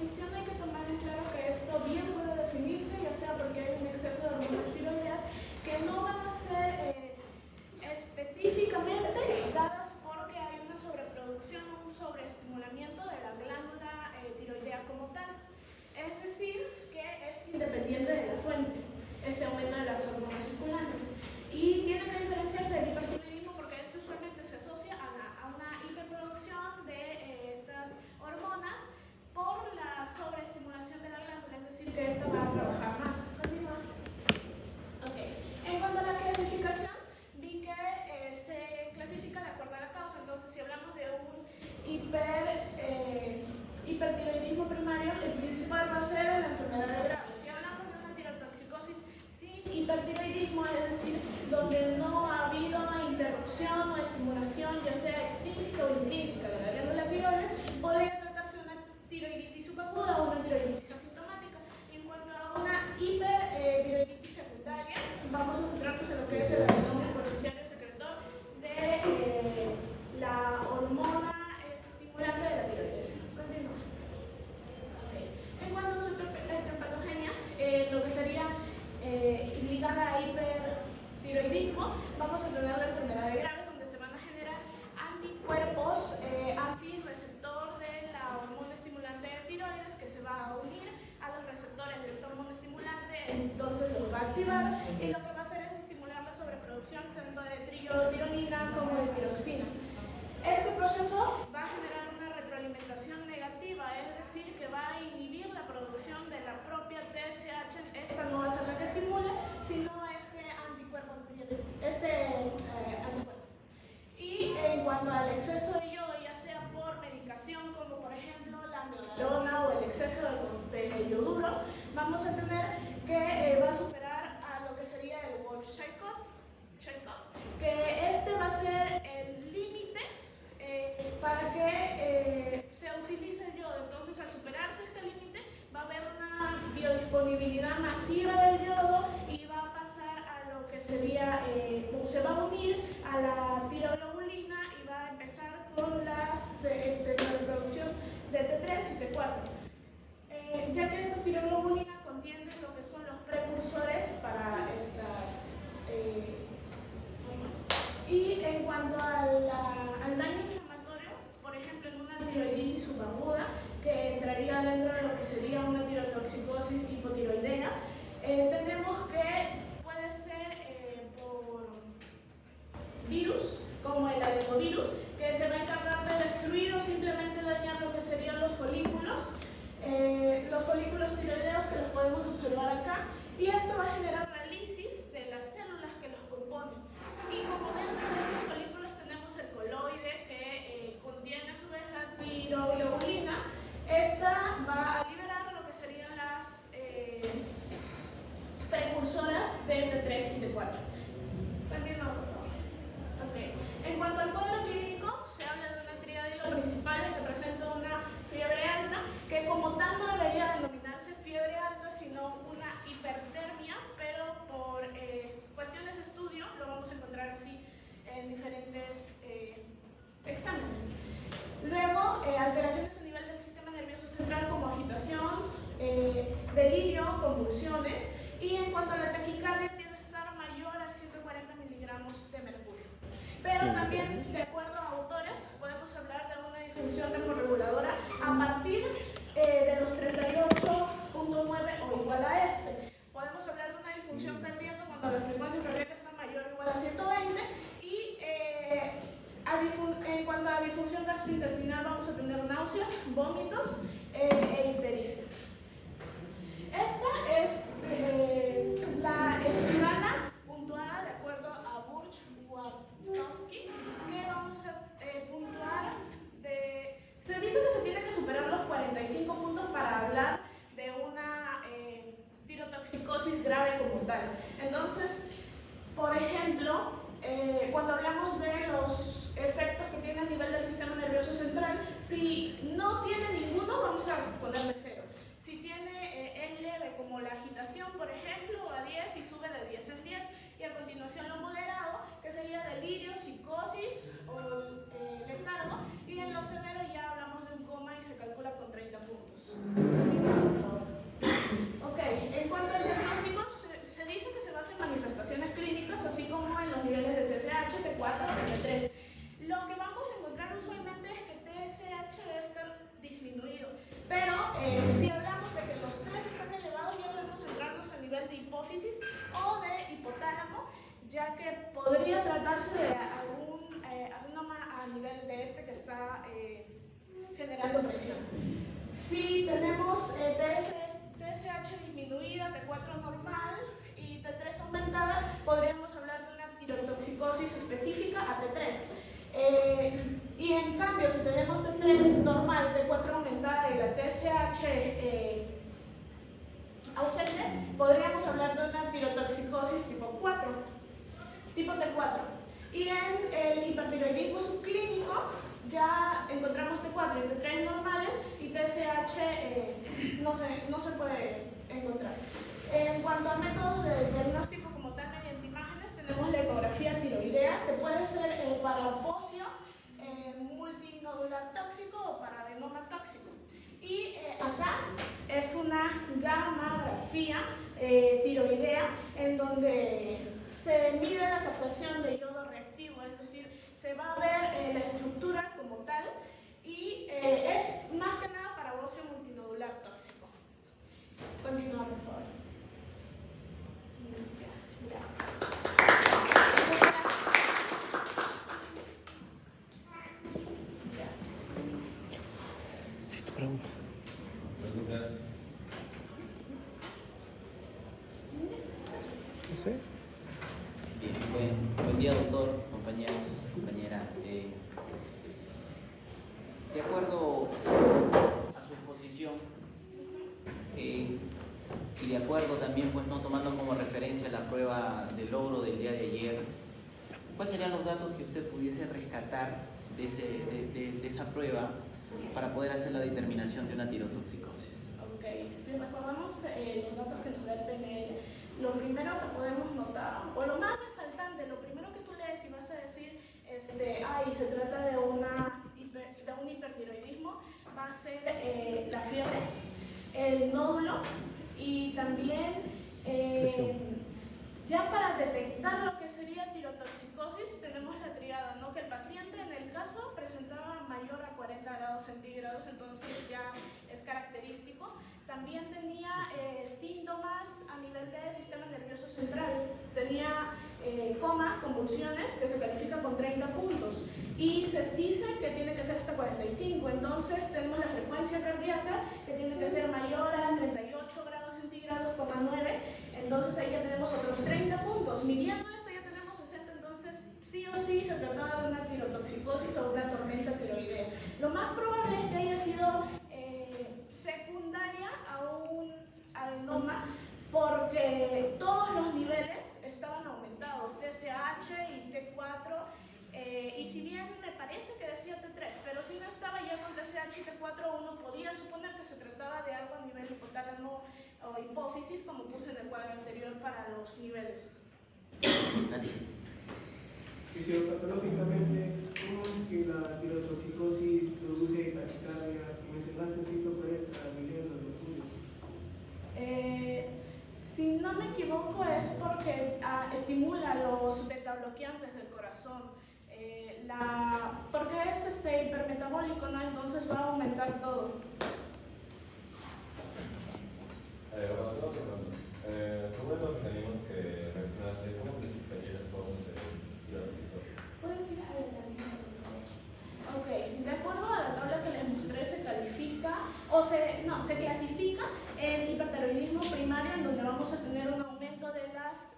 definición hay que tomar en claro que esto bien puede definirse, ya sea porque hay un exceso de hormonas tiroideas que no van a ser específicamente dadas porque hay una sobreproducción o un sobreestimulamiento de la glándula tiroidea como tal. Es decir, que es independiente de la fuente, este aumento de las hormonas circulantes. Y tiene que diferenciarse del hipertiroidismo porque esto usualmente se asocia a una hiperproducción de estas hormonas por la sobreestimulación de la glándula, es decir, que esta va a trabajar más. Continúa. Okay. En cuanto a la clasificación, vi que se clasifica de acuerdo a la causa. Entonces, si hablamos de un hipertiroidismo primario, el principal va a ser la enfermedad de Graves. Si hablamos de una tirotoxicosis sin hipertiroidismo, es decir, donde no ha habido interrupción o estimulación, ya sea explícita o intrínseca de la glándula tiroides, podría tratarse de una tiroiditis subaguda o una tiroiditis asintomática. En cuanto a una hipertiroiditis secundaria, vamos a centrarnos en lo que es el adenoma hipoficiario secretor de la hormona estimulante de la tiroides. Continúa. Okay. En cuanto a su patogenia, lo que sería ligada a hipertiroidismo, vamos a tener la enfermedad de Graves, donde se van a generar anticuerpos antirreceptor de la hormona estimulante de tiroides, que se va a unir a los receptores de esta hormona estimulante, entonces los va a activar y lo que va a hacer es estimular la sobreproducción tanto de triotironina como de tiroxina. Este proceso va a generar una retroalimentación negativa, es decir, que va a inhibir la producción de la propia TSH. Esta no va a ser la que estimule, sino este anticuerpo. Y en cuanto al exceso de yodo, ya sea por medicación, como por ejemplo la miodarona o el exceso de ioduros, vamos a tener que va a superar a lo que sería el Wolff-Chaikoff, que este va a ser el límite para que se utilice el yodo. Entonces, al superarse este límite, va a haber una biodisponibilidad masiva del yodo y va a pasar a lo que sería, se va a unir a la tiroglobulina y va a empezar con la sobreproducción de T3 y T4. Ya que esta tiroglobulina contiene lo que son los precursores para estas y en cuanto al daño inflamatorio, por ejemplo, en una tiroiditis subaguda, que entraría dentro de lo que sería una tirotoxicosis hipotiroidea, tenemos que puede ser por virus, como el adenovirus, que se va a encargar de destruir o simplemente dañar lo que serían los folículos tiroideos, que los podemos observar acá, y esto va a generar la lisis de las células que los componen. Y como dentro de estos folículos tenemos el coloide, que contiene a su vez la tiroglobulina, esta va a liberar lo que serían las precursoras de T3 y T4. Continuamos, por favor. Okay. En cuanto al cuadro clínico, se habla de una tríada de lo principal que presenta una fiebre alta, que como tal no debería denominarse fiebre alta, sino una hipertermia, pero por cuestiones de estudio lo vamos a encontrar así en diferentes exámenes. Luego, alteraciones a nivel del sistema nervioso central como agitación, delirio, convulsiones, y en cuanto a la taquicardia tiende a estar mayor a 140 miligramos de mercurio. Pero también, de acuerdo a autores, podemos hablar de una disfunción termorreguladora a partir de los 38.9 o igual a este. Podemos hablar de una disfunción cardíaca cuando la frecuencia cardíaca está mayor o igual a 120 y en cuanto a disfunción gastrointestinal vamos a tener náuseas, vómitos e ictericia. Esta es la escala puntuada de acuerdo a Burch-Wartkowski, que vamos a puntuar de... Se dice que se tiene que superar los 45 puntos para hablar de una tirotoxicosis grave como tal. Entonces, por ejemplo, cuando hablamos de los efectos que tiene a nivel del sistema nervioso central, si no tiene ninguno, vamos a ponerle 0. Si tiene el leve, como la agitación, por ejemplo, a 10 y sube de 10 en 10, y a continuación lo moderado, que sería delirio, psicosis o letargo, y en lo severo ya hablamos de un coma y se calcula con 30 puntos. Si hablamos de que los tres están elevados, ya debemos centrarnos a nivel de hipófisis o de hipotálamo, ya que podría tratarse de algún adenoma a nivel de este que está generando presión. Si tenemos TSH disminuida, T4 normal y T3 aumentada, podríamos hablar de una tirotoxicosis específica a T3. Y en cambio, si tenemos T3 normal, T4 aumentada y la TSH ausente, podríamos hablar de una tirotoxicosis tipo 4, tipo T4. Y en el hipertiroidismo subclínico ya encontramos T4 y T3 normales y TSH no se puede encontrar. En cuanto a métodos de diagnóstico como tal mediante imágenes, tenemos la ecografía tiroidea, que puede ser para bocio, multinodular tóxico o para adenoma tóxico. Y acá es una gammagrafía tiroidea en donde se mide la captación de yodo reactivo, es decir, se va a ver la estructura como tal y es más que nada para bocio multinodular tóxico. Continúa, por favor. Sí, tu pregunta. ¿Sí? Bien, buen día, doctor, compañeros, compañera. De acuerdo a su exposición y de acuerdo también, pues no tomando como referencia la prueba de logro del día de ayer, ¿cuáles serían los datos que usted pudiese rescatar de esa prueba para poder hacer la determinación de una tirotoxicosis? Ok, si recordamos los datos que nos da el PNL, lo primero que podemos notar, o lo más resaltante, lo primero que tú lees y vas a decir, se trata de un hipertiroidismo, va a ser la fiebre, el nódulo y también ya para detectar lo que sería tirotoxicosis tenemos la triada, ¿no? Que el paciente en el caso presentaba mayor a 40 grados centígrados, entonces ya es característico. También tenía síntomas a nivel del sistema nervioso central, tenía coma, convulsiones, que se califica con 30 puntos y se dice que tiene que ser hasta 45, entonces tenemos la frecuencia cardíaca que tiene que ser mayor a 38 grados centígrados, 9, entonces ahí ya tenemos otros 30 puntos. Midiendo esto ya tenemos 60, entonces sí o sí se trataba de una tirotoxicosis o una tormenta tiroidea. Lo más probable es que haya sido secundaria a un adenoma porque todos los niveles estaban aumentados, TSH y T4, y si bien me parece que decía T3, pero si no estaba ya con TSH y T4, uno podía suponer que se trataba de algo a nivel hipotálamo o hipófisis, como puse en el cuadro anterior para los niveles. Gracias. Fisiopatológicamente, ¿cómo es que la tirotoxicosis produce taquicardia? Mencionaste 140 milímetros de mercurio. Si no me equivoco es porque estimula los betabloqueantes del corazón, porque es hipermetabólico, ¿no? Entonces va a aumentar todo. Según lo que tenemos que mencionarse, ¿cómo clasificaría las causas de tirotoxicosis? ¿Puedes ir adelante? Ok, de acuerdo a la tabla que les mostré, se califica, se clasifica en hipertiroidismo primario, en donde vamos a tener un aumento de las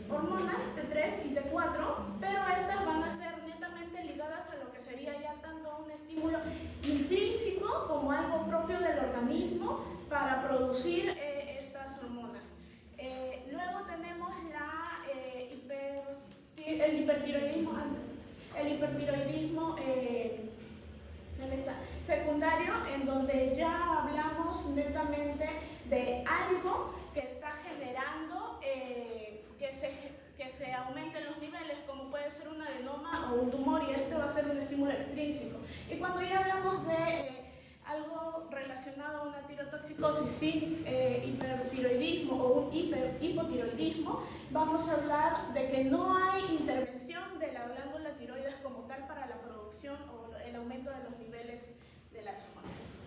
hormonas T3 y T4, pero estas van a ser netamente ligadas a lo que sería ya tanto un estímulo intrínseco como algo propio del organismo para producir estas hormonas. Luego tenemos el hipertiroidismo secundario, en donde ya hablamos netamente de algo que está generando que se aumenten los niveles, como puede ser un adenoma o un tumor, y este va a ser un estímulo extrínseco. Y cuando ya hablamos de algo relacionado a una tirotoxicosis sin hipertiroidismo o un hipotiroidismo, vamos a hablar de que no hay intervención de la glándula tiroides como tal para la producción o el aumento de los niveles de las hormonas.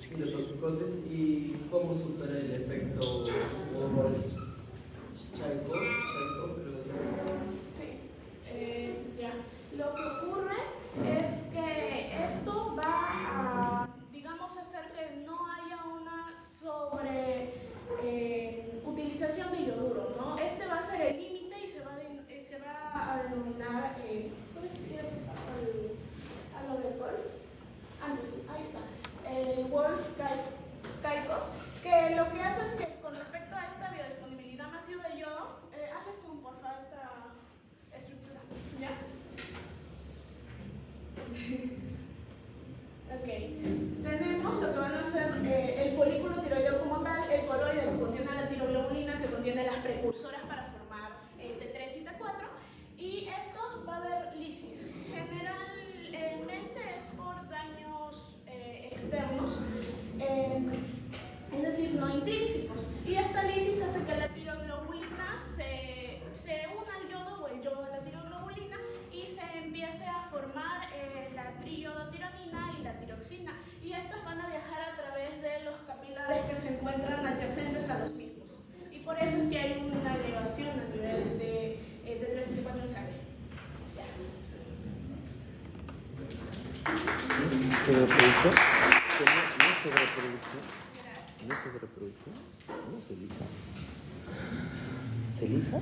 tirotoxicosis y cómo supera el efecto Charcot, creo que Sí, ya. Lo que ocurre es que esto va a, digamos, hacer que no haya una sobre utilización de yoduro, ¿no? Este va a ser el límite y se va a denominar, ¿puedes decir a lo del golf? Antes, ahí está, el Wolff-Chaikoff, que lo que hace es que con respecto a esta biodisponibilidad masiva de yodo, hazle zoom por favor esta estructura, ¿ya? Ok, tenemos lo que van a ser el folículo tiroideo como tal, el coloide que contiene la tiroglobulina, que contiene las precursoras para formar T3 y T4, y esto va a haber lisis. Generalmente es por daños externos, es decir, no intrínsecos, y esta lisis hace que la tiroglobulina se una al yodo o el yodo a la tiroglobulina y se empiece a formar la triiodotironina y la tiroxina, y estas van a viajar a través de los capilares que se encuentran adyacentes a los mismos, y por eso es que hay una elevación a nivel de T3 y T4 en sangre. Ya. ¿Sobreproducción? ¿No es sobreproducción? ¿No es sobreproducción? ¿No se lisa? ¿Se lisa?